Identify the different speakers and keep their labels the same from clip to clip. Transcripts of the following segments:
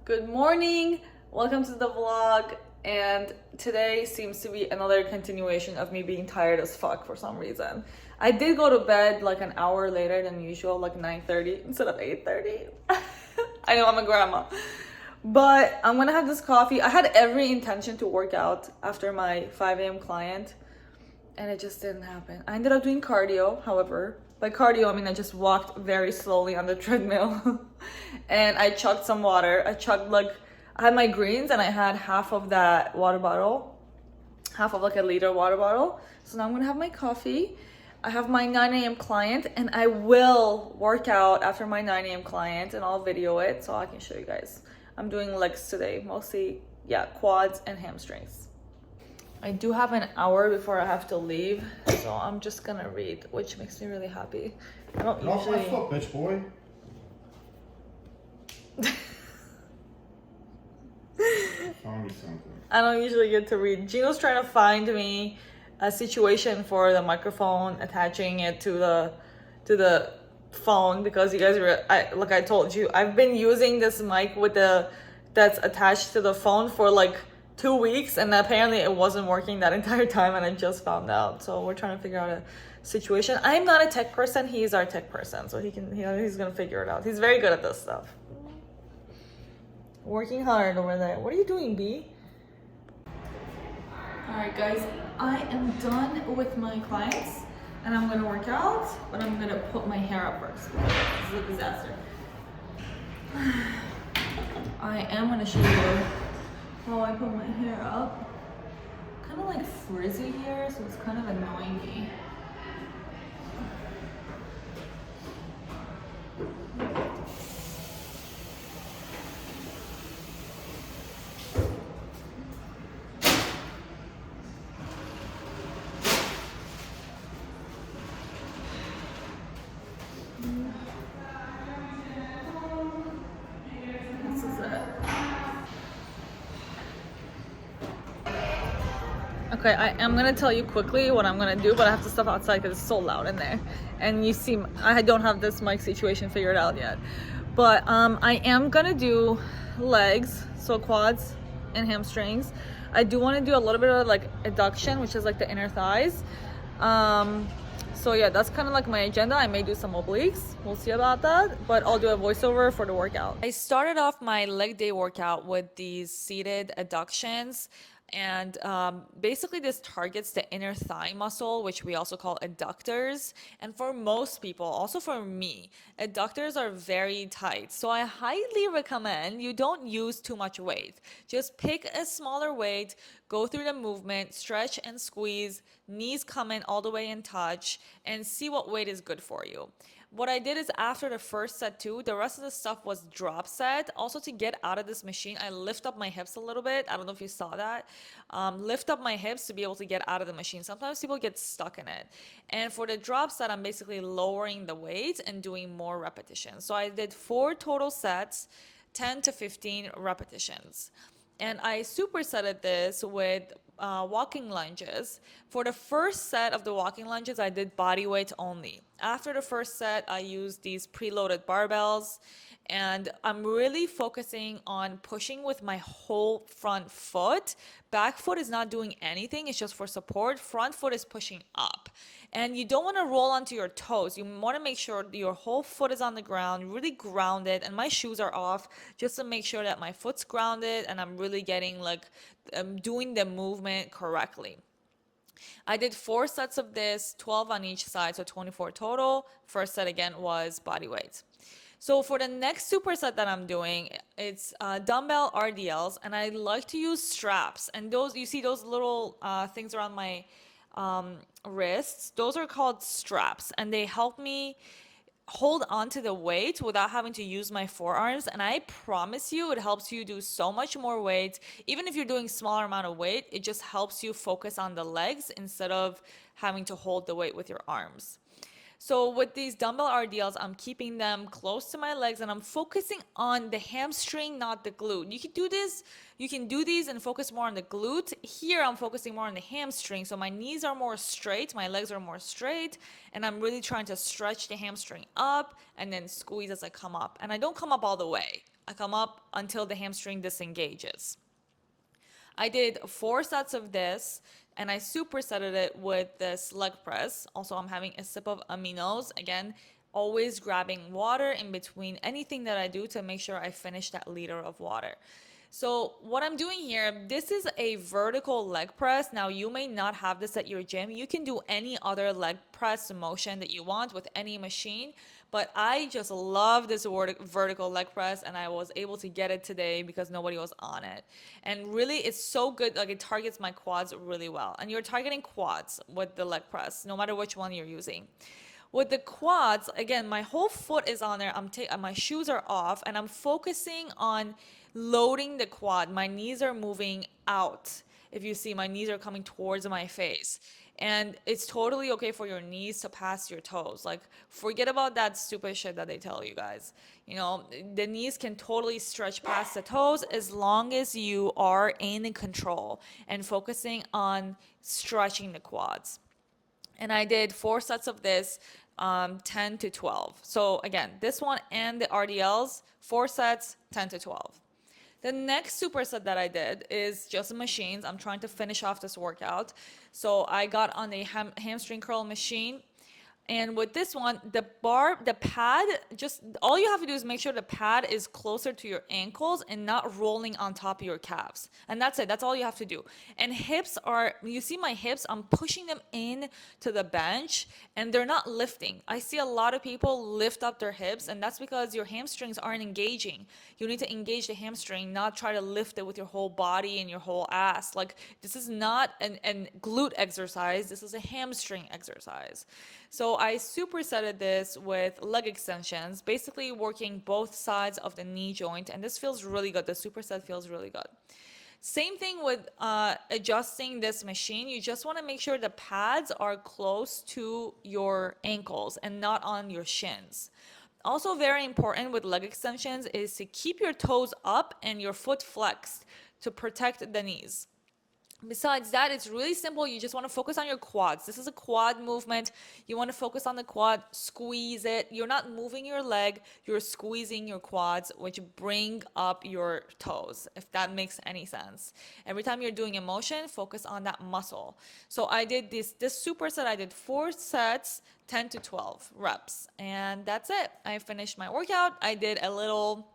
Speaker 1: Good morning, welcome to the vlog, and today seems to be another continuation of me being tired as fuck for some reason. I did go to bed like an hour later than usual, like 9:30 instead of 8:30. I know I'm a grandma. But I'm gonna have this coffee. I had every intention to work out after my 5 a.m. client, and it just didn't happen. I ended up doing cardio, however. By cardio, I mean I just walked very slowly on the treadmill and I chugged some water. I had my greens and I had half of that water bottle, half of like a liter water bottle. So now I'm gonna have my coffee. I have my 9 a.m. client and I will work out after my 9 a.m. client and I'll video it so I can show you guys. I'm doing legs today, mostly, yeah, quads and hamstrings. I do have an hour before I have to leave, so I'm just gonna read, which makes me really happy. I don't
Speaker 2: Get
Speaker 1: usually.
Speaker 2: off my foot, bitch boy. Find me something.
Speaker 1: I don't usually get to read. Gino's trying to find me a situation for the microphone, attaching it to the phone because you guys were, like I told you, I've been using this mic that's attached to the phone for like 2 weeks, and apparently it wasn't working that entire time, and I just found out. So we're trying to figure out a situation. I'm not a tech person. He's our tech person, so he's gonna figure it out. He's very good at this stuff. Working hard over there. What are you doing, B? Alright guys, I am done with my clients and I'm gonna work out, but I'm gonna put my hair up first because this is a disaster. I am gonna show you how I put my hair up. Kind of like frizzy here, so it's kind of annoying me. This is it. Okay, I am gonna tell you quickly what I'm gonna do, but I have to step outside because it's so loud in there. And you see, I don't have this mic situation figured out yet. But I am gonna do legs, so quads and hamstrings. I do want to do a little bit of like adduction, which is like the inner thighs. So yeah, that's kind of like my agenda. I may do some obliques. We'll see about that, but I'll do a voiceover for the workout. I started off my leg day workout with these seated adductions. And basically this targets the inner thigh muscle, which we also call adductors. And for most people, also for me, adductors are very tight. So I highly recommend you don't use too much weight. Just pick a smaller weight, go through the movement, stretch and squeeze, knees come in all the way in touch, and see what weight is good for you. What I did is after the first set too, the rest of the stuff was drop set. Also to get out of this machine, I lift up my hips a little bit. I don't know if you saw that. Lift up my hips to be able to get out of the machine. Sometimes people get stuck in it. And for the drop set, I'm basically lowering the weight and doing more repetitions. So I did 4 total sets, 10 to 15 repetitions. And I supersetted this with walking lunges. For the first set of the walking lunges, I did body weight only. After the first set, I used these preloaded barbells, and I'm really focusing on pushing with my whole front foot. Back foot is not doing anything, it's just for support. Front foot is pushing up. And you don't want to roll onto your toes. You want to make sure your whole foot is on the ground, really grounded, and my shoes are off just to make sure that my foot's grounded and I'm really getting like doing the movement correctly. I did 4 sets of this, 12 on each side, so 24 total. First set again was body weight. So for the next superset that I'm doing, it's dumbbell RDLs, and I like to use straps. And those, you see those little things around my wrists, those are called straps, and they help me hold on to the weight without having to use my forearms, and I promise you it helps you do so much more weight. Even if you're doing smaller amount of weight, it just helps you focus on the legs instead of having to hold the weight with your arms. So with these dumbbell RDLs, I'm keeping them close to my legs and I'm focusing on the hamstring, not the glute. You can do these and focus more on the glute. Here I'm focusing more on the hamstring. So my knees are more straight, my legs are more straight, and I'm really trying to stretch the hamstring up and then squeeze as I come up. And I don't come up all the way. I come up until the hamstring disengages. I did 4 sets of this, and I supersetted it with this leg press. Also, I'm having a sip of aminos. Again, always grabbing water in between anything that I do to make sure I finish that liter of water. So what I'm doing here, this is a vertical leg press. Now, you may not have this at your gym. You can do any other leg press motion that you want with any machine, but I just love this vertical leg press, and I was able to get it today because nobody was on it. And really, it's so good. Like, it targets my quads really well. And you're targeting quads with the leg press, no matter which one you're using. With the quads, again, my whole foot is on there. My shoes are off, and I'm focusing on loading the quad. My knees are moving out. If you see, my knees are coming towards my face. And it's totally okay for your knees to pass your toes. Like, forget about that stupid shit that they tell you guys. You know, the knees can totally stretch past the toes as long as you are in control and focusing on stretching the quads. And I did 4 sets of this, 10 to 12. So again, this one and the RDLs, 4 sets, 10 to 12. The next superset that I did is just machines. I'm trying to finish off this workout. So I got on a hamstring curl machine. And with this one, the pad, just all you have to do is make sure the pad is closer to your ankles and not rolling on top of your calves. And that's it. That's all you have to do. And hips are, you see my hips, I'm pushing them in to the bench and they're not lifting. I see a lot of people lift up their hips, and that's because your hamstrings aren't engaging. You need to engage the hamstring, not try to lift it with your whole body and your whole ass. Like, this is not an glute exercise. This is a hamstring exercise. So I supersetted this with leg extensions, basically working both sides of the knee joint, and this feels really good. The superset feels really good. Same thing with adjusting this machine. You just want to make sure the pads are close to your ankles and not on your shins. Also very important with leg extensions is to keep your toes up and your foot flexed to protect the knees. Besides that, it's really simple. You just want to focus on your quads. This is a quad movement. You want to focus on the quad, squeeze it. You're not moving your leg, you're squeezing your quads, which bring up your toes, if that makes any sense. Every time you're doing a motion, focus on that muscle. So I did this superset. I did 4 sets, 10 to 12 reps, and that's it. I finished my workout. I did a little,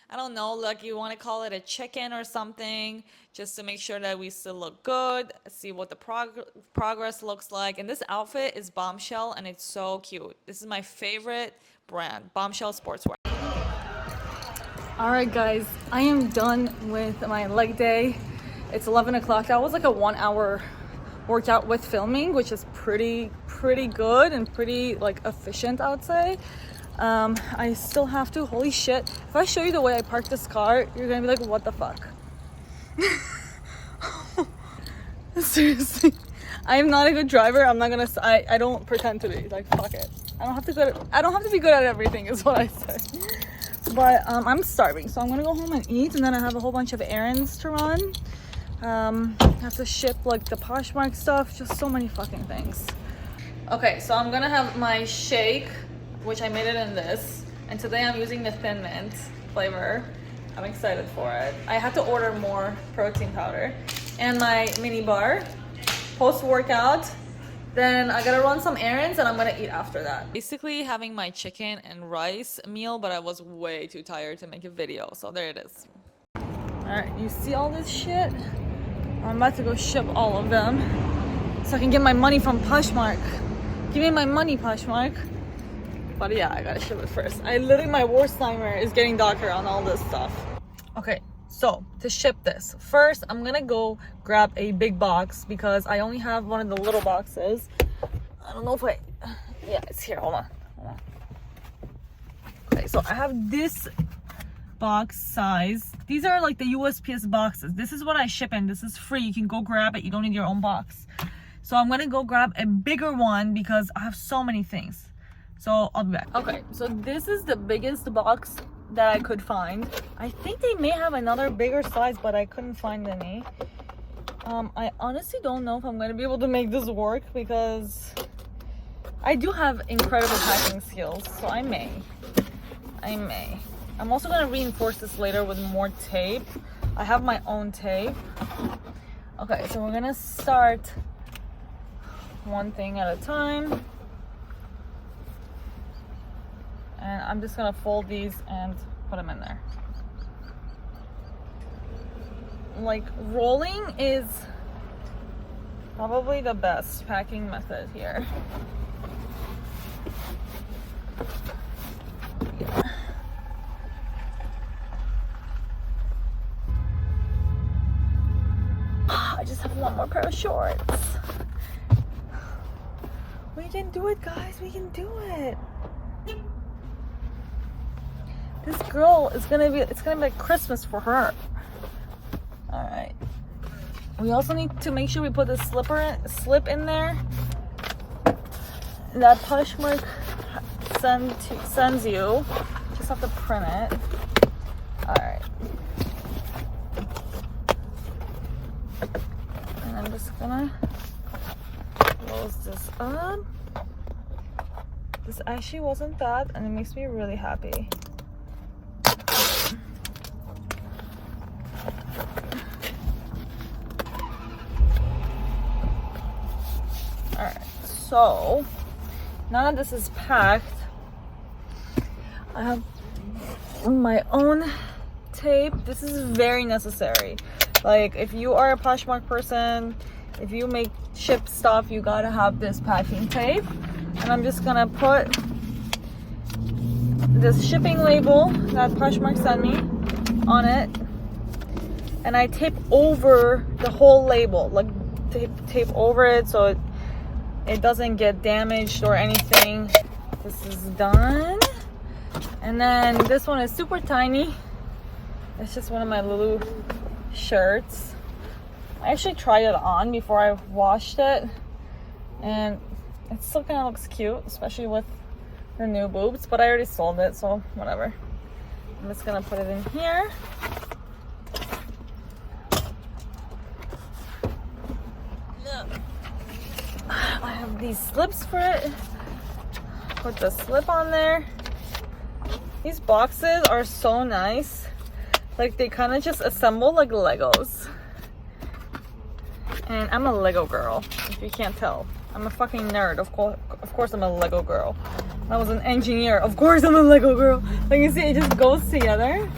Speaker 1: I don't know, like you want to call it a check-in or something, just to make sure that we still look good, see what the progress looks like. And this outfit is Bombshell, and it's so cute. This is my favorite brand, Bombshell Sportswear. All right, guys, I am done with my leg day. It's 11 o'clock. That was like a 1-hour workout with filming, which is pretty good and pretty like efficient, I would say. I still have to, holy shit, if I show you the way I parked this car, you're gonna be like, what the fuck? Seriously, I am not a good driver. I'm not gonna, I don't pretend to be, like, fuck it. I don't have to be good at everything is what I say. But I'm starving, so I'm gonna go home and eat, and then I have a whole bunch of errands to run. I have to ship like the Poshmark stuff, just so many fucking things. Okay, so I'm gonna have my shake, which I made it in this, and today I'm using the Thin Mint flavor. I'm excited for it. I had to order more protein powder, and my mini bar post-workout. Then I gotta run some errands and I'm gonna eat after that. Basically having my chicken and rice meal, but I was way too tired to make a video, so there it is. Alright, you see all this shit? I'm about to go ship all of them so I can get my money from Poshmark. Give me my money, Poshmark. But yeah, I gotta ship it first. My worst nightmare is getting Docker on all this stuff. Okay, so to ship this, first I'm gonna go grab a big box because I only have one of the little boxes. I don't know if yeah, it's here, hold on. Okay, so I have this box size. These are like the USPS boxes. This is what I ship in. This is free. You can go grab it. You don't need your own box. So I'm gonna go grab a bigger one because I have so many things. So I'll be back. Okay, so this is the biggest box that I could find. I think they may have another bigger size, but I couldn't find any. I honestly don't know if I'm gonna be able to make this work because I do have incredible packing skills, so I may. I'm also gonna reinforce this later with more tape. I have my own tape. Okay, so we're gonna start one thing at a time. And I'm just gonna fold these and put them in there. Like, rolling is probably the best packing method here. Yeah. I just have one more pair of shorts. We can do it, guys. We can do it. This girl is it's gonna be like Christmas for her. All right. We also need to make sure we put the slip in there that Poshmark sends you. Just have to print it. All right. And I'm just gonna close this up. This actually wasn't that, and it makes me really happy. Alright, so now that this is packed, I have my own tape. This is very necessary. Like, if you are a Poshmark person, if you ship stuff, you gotta have this packing tape. And I'm just gonna put this shipping label that Poshmark sent me on it, and I tape over the whole label, like tape over it so it doesn't get damaged or anything. This is done. And then this one is super tiny. It's just one of my Lulu shirts. I actually tried it on before I washed it, and it still kind of looks cute, especially with the new boobs, but I already sold it, so whatever. I'm just gonna put it in here. I have these slips for it. Put the slip on there. These boxes are so nice. Like, they kind of just assemble like Legos. And I'm a Lego girl, if you can't tell. I'm a fucking nerd. Of course I'm a Lego girl. I was an engineer. Of course I'm a Lego girl. Like, you see, it just goes together.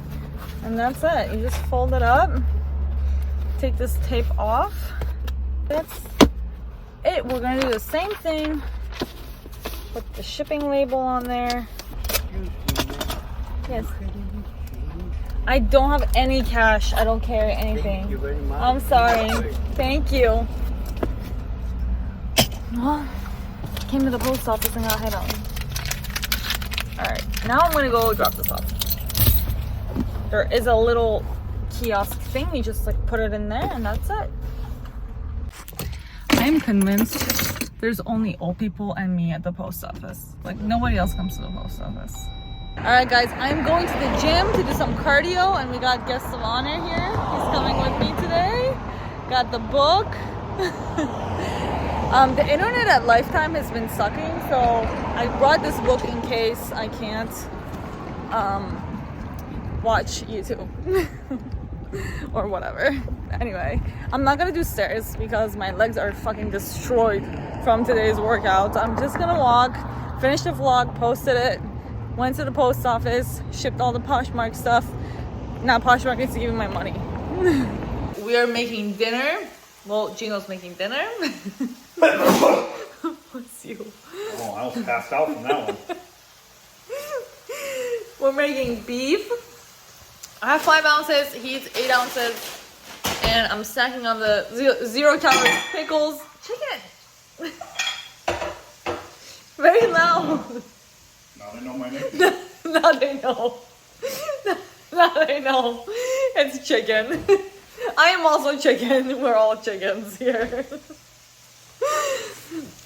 Speaker 1: And that's it. You just fold it up. Take this tape off. That's it. We're gonna do the same thing. Put the shipping label on there. Yes. I don't have any cash. I don't carry anything.
Speaker 3: Thank you very much.
Speaker 1: I'm sorry. Thank you. Well, came to the post office and got hit on. Alright, now I'm gonna go drop this off. There is a little kiosk thing. You just like put it in there and that's it. I'm convinced there's only old people and me at the post office. Like, nobody else comes to the post office. Alright guys, I'm going to the gym to do some cardio, and we got guests of honor here. He's coming with me today. Got the book. The internet at Lifetime has been sucking, so I brought this book in case I can't watch YouTube or whatever. Anyway, I'm not gonna do stairs because my legs are fucking destroyed from today's workout. I'm just gonna walk, finish the vlog, posted it, went to the post office, shipped all the Poshmark stuff. Now Poshmark needs to give me my money. We are making dinner. Well, Gino's making dinner. What's you?
Speaker 2: Oh, I almost passed out from that one.
Speaker 1: We're making beef. I have 5 ounces, he eats 8 ounces, and I'm stacking on the 0-calorie pickles. Chicken! Very loud.
Speaker 2: Now they know my name.
Speaker 1: Now they know. Now they know. It's chicken. I am also chicken. We're all chickens here.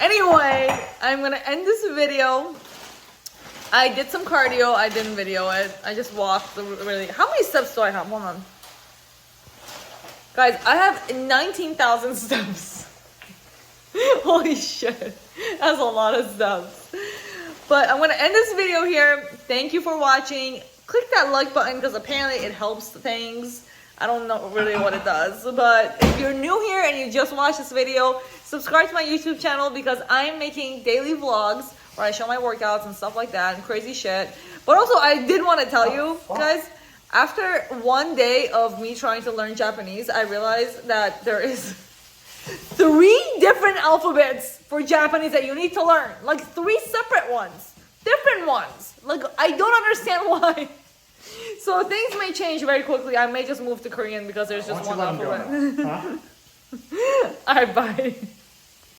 Speaker 1: Anyway, I'm gonna end this video. I did some cardio. I didn't video it. I just walked really. How many steps do I have? Hold on. Guys, I have 19,000 steps. Holy shit. That's a lot of steps. But I'm gonna end this video here. Thank you for watching. click that like button because apparently it helps things. I don't know really what it does, but if you're new here and you just watched this video, subscribe to my YouTube channel because I'm making daily vlogs where I show my workouts and stuff like that and crazy shit. But also, I did want to tell you guys, after one day of me trying to learn Japanese, I realized that there is 3 different alphabets for Japanese that you need to learn. Like 3 separate ones, different ones. Like I don't understand why. So things may change very quickly. I may just move to Korean because there's just one alphabet.
Speaker 2: Huh?
Speaker 1: Alright, bye.